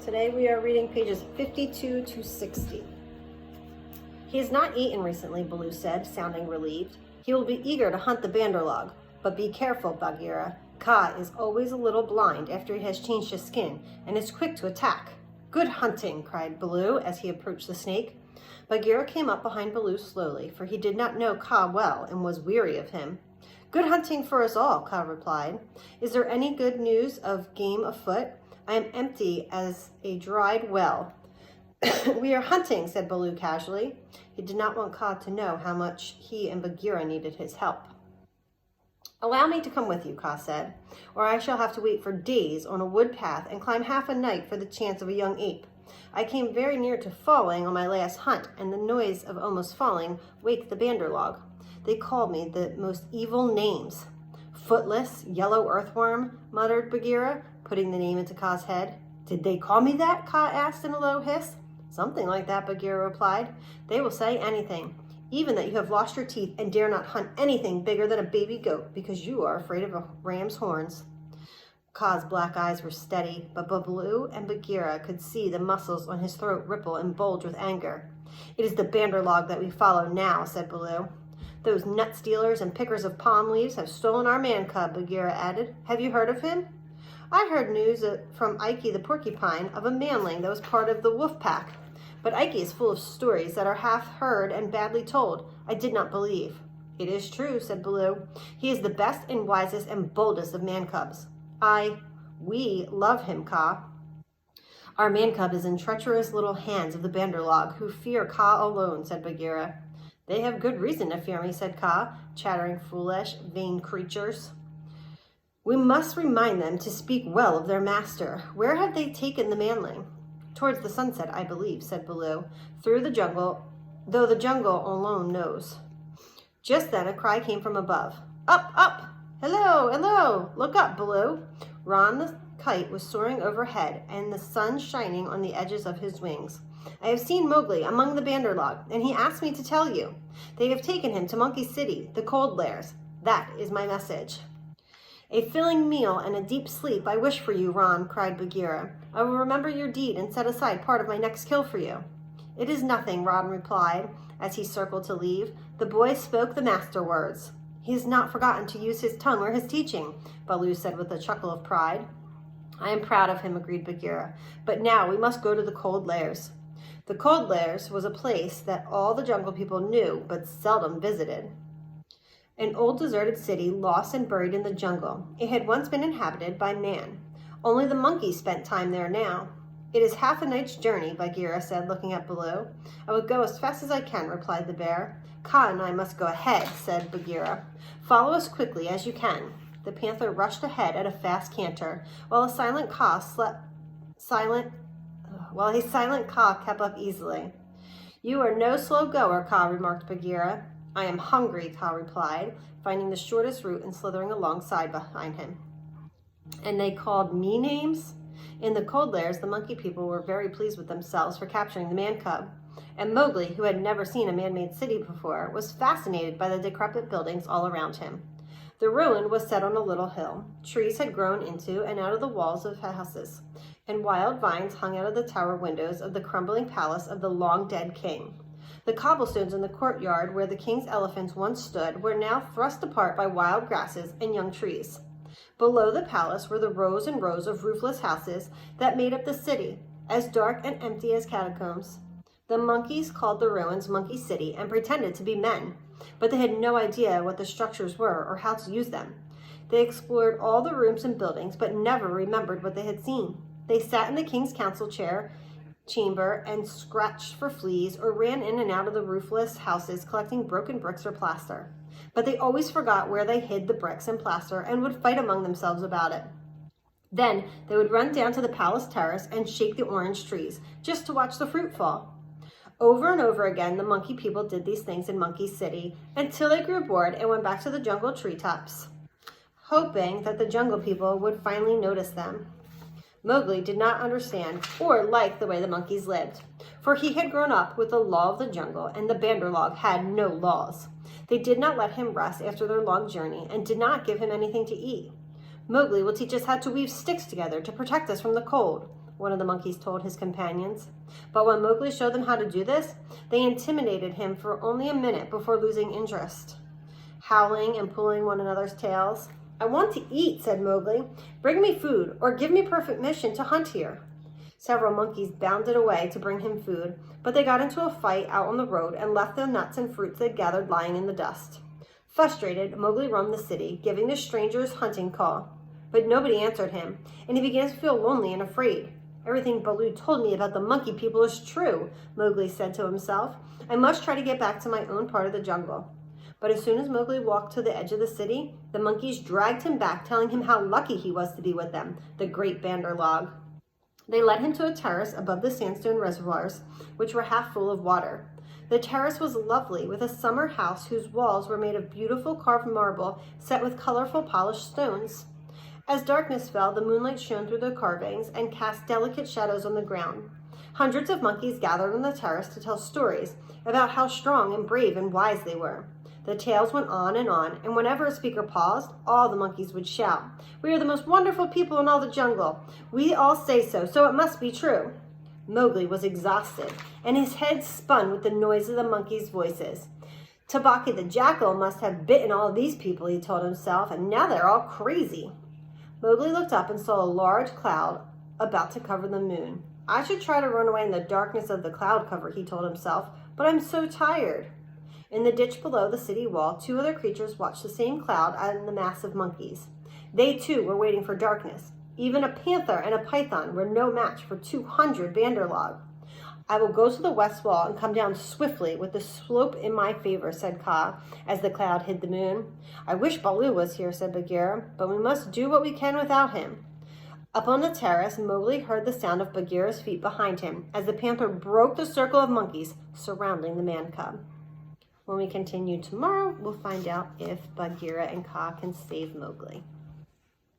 Today we are reading pages 52 to 60. He has not eaten recently, Baloo said, sounding relieved. He will be eager to hunt the Banderlog, but be careful, Bagheera. Kaa is always a little blind after he has changed his skin, and is quick to attack. Good hunting, cried Baloo as he approached the snake. Bagheera came up behind Baloo slowly, for he did not know Kaa well and was weary of him. Good hunting for us all, Kaa replied. Is there any good news of game afoot? I am empty as a dried well. We are hunting, said Baloo casually. He did not want Kaa to know how much he and Bagheera needed his help. Allow me to come with you, Kaa said, or I shall have to wait for days on a wood path and climb half a night for the chance of a young ape. I came very near to falling on my last hunt, and the noise of almost falling waked the Banderlog. They called me the most evil names. Footless, yellow earthworm, muttered Bagheera, putting the name into Kaa's head. Did they call me that? Kaa asked in a low hiss. Something like that, Bagheera replied. They will say anything, even that you have lost your teeth and dare not hunt anything bigger than a baby goat because you are afraid of a ram's horns. Kaa's black eyes were steady, but Baloo and Bagheera could see the muscles on his throat ripple and bulge with anger. It is the Banderlog that we follow now, said Baloo. Those nut stealers and pickers of palm leaves have stolen our man cub, Bagheera added. Have you heard of him? I heard news from Ikey the porcupine of a manling that was part of the wolf pack. But Ikey is full of stories that are half heard and badly told. I did not believe. It is true, said Baloo. He is the best and wisest and boldest of man-cubs. We love him, Kaa. Our man-cub is in treacherous little hands of the Banderlog, who fear Kaa alone, said Bagheera. They have good reason to fear me, said Kaa, chattering foolish, vain creatures. We must remind them to speak well of their master. Where have they taken the manling? Towards the sunset, I believe, said Baloo, through the jungle, though the jungle alone knows. Just then a cry came from above. Up, up! Hello, hello! Look up, Baloo! Ron the kite was soaring overhead, and the sun shining on the edges of his wings. I have seen Mowgli among the Banderlog, and he asked me to tell you. They have taken him to Monkey City, the Cold Lairs. That is my message. A filling meal and a deep sleep I wish for you, Ron, cried Bagheera. I will remember your deed and set aside part of my next kill for you. It is nothing, Ron replied, as he circled to leave. The boy spoke the master words. He has not forgotten to use his tongue or his teaching, Baloo said with a chuckle of pride. I am proud of him, agreed Bagheera. But now we must go to the Cold Lairs. The Cold Lairs was a place that all the jungle people knew but seldom visited. An old deserted city lost and buried in the jungle. It had once been inhabited by man. Only the monkeys spent time there now. It is half a night's journey, Bagheera said, looking at Baloo. I will go as fast as I can, replied the bear. Kaa and I must go ahead, said Bagheera. Follow us quickly as you can. The panther rushed ahead at a fast canter, while a silent Kaa kept up easily. You are no slow goer, Kaa, remarked Bagheera. I am hungry, Kaa replied, finding the shortest route and slithering alongside behind him. And they called me names? In the Cold Lairs, the monkey people were very pleased with themselves for capturing the man-cub. And Mowgli, who had never seen a man-made city before, was fascinated by the decrepit buildings all around him. The ruin was set on a little hill. Trees had grown into and out of the walls of houses, and wild vines hung out of the tower windows of the crumbling palace of the long-dead king. The cobblestones in the courtyard where the king's elephants once stood were now thrust apart by wild grasses and young trees. Below the palace were the rows and rows of roofless houses that made up the city, as dark and empty as catacombs. The monkeys called the ruins Monkey City and pretended to be men, but they had no idea what the structures were or how to use them. They explored all the rooms and buildings, but never remembered what they had seen. They sat in the king's council chamber and scratched for fleas or ran in and out of the roofless houses collecting broken bricks or plaster. But they always forgot where they hid the bricks and plaster and would fight among themselves about it. Then they would run down to the palace terrace and shake the orange trees just to watch the fruit fall. Over and over again, the monkey people did these things in Monkey City until they grew bored and went back to the jungle treetops, hoping that the jungle people would finally notice them. Mowgli did not understand or like the way the monkeys lived, for he had grown up with the law of the jungle, and the Banderlog had no laws. They did not let him rest after their long journey and did not give him anything to eat. Mowgli will teach us how to weave sticks together to protect us from the cold. one of the monkeys told his companions. But when Mowgli showed them how to do this, they intimidated him for only a minute before losing interest, howling and pulling one another's tails. "I want to eat," said Mowgli. "Bring me food, or give me permission to hunt here." Several monkeys bounded away to bring him food, but they got into a fight out on the road and left the nuts and fruits they'd gathered lying in the dust. Frustrated, Mowgli roamed the city, giving the strangers hunting call. But nobody answered him, and he began to feel lonely and afraid. "Everything Baloo told me about the monkey people is true," Mowgli said to himself. "I must try to get back to my own part of the jungle." But as soon as Mowgli walked to the edge of the city, the monkeys dragged him back, telling him how lucky he was to be with them, the great Bandar Log. They led him to a terrace above the sandstone reservoirs, which were half full of water. The terrace was lovely, with a summer house whose walls were made of beautiful carved marble set with colorful polished stones. As darkness fell, the moonlight shone through the carvings and cast delicate shadows on the ground. Hundreds of monkeys gathered on the terrace to tell stories about how strong and brave and wise they were. The tales went on, and whenever a speaker paused, all the monkeys would shout, "We are the most wonderful people in all the jungle. We all say so, so it must be true." Mowgli was exhausted, and his head spun with the noise of the monkeys' voices. "Tabaqui the jackal must have bitten all these people," he told himself, "and now they're all crazy." Mowgli looked up and saw a large cloud about to cover the moon. "I should try to run away in the darkness of the cloud cover," he told himself, "but I'm so tired." In the ditch below the city wall, two other creatures watched the same cloud and the mass of monkeys. They too were waiting for darkness. Even a panther and a python were no match for 200 Bandar Log. "I will go to the west wall and come down swiftly with the slope in my favor," said Kaa, as the cloud hid the moon. "I wish Baloo was here," said Bagheera, "but we must do what we can without him." Up on the terrace, Mowgli heard the sound of Bagheera's feet behind him as the panther broke the circle of monkeys surrounding the man cub. When we continue tomorrow, we'll find out if Bagheera and Kaa can save Mowgli.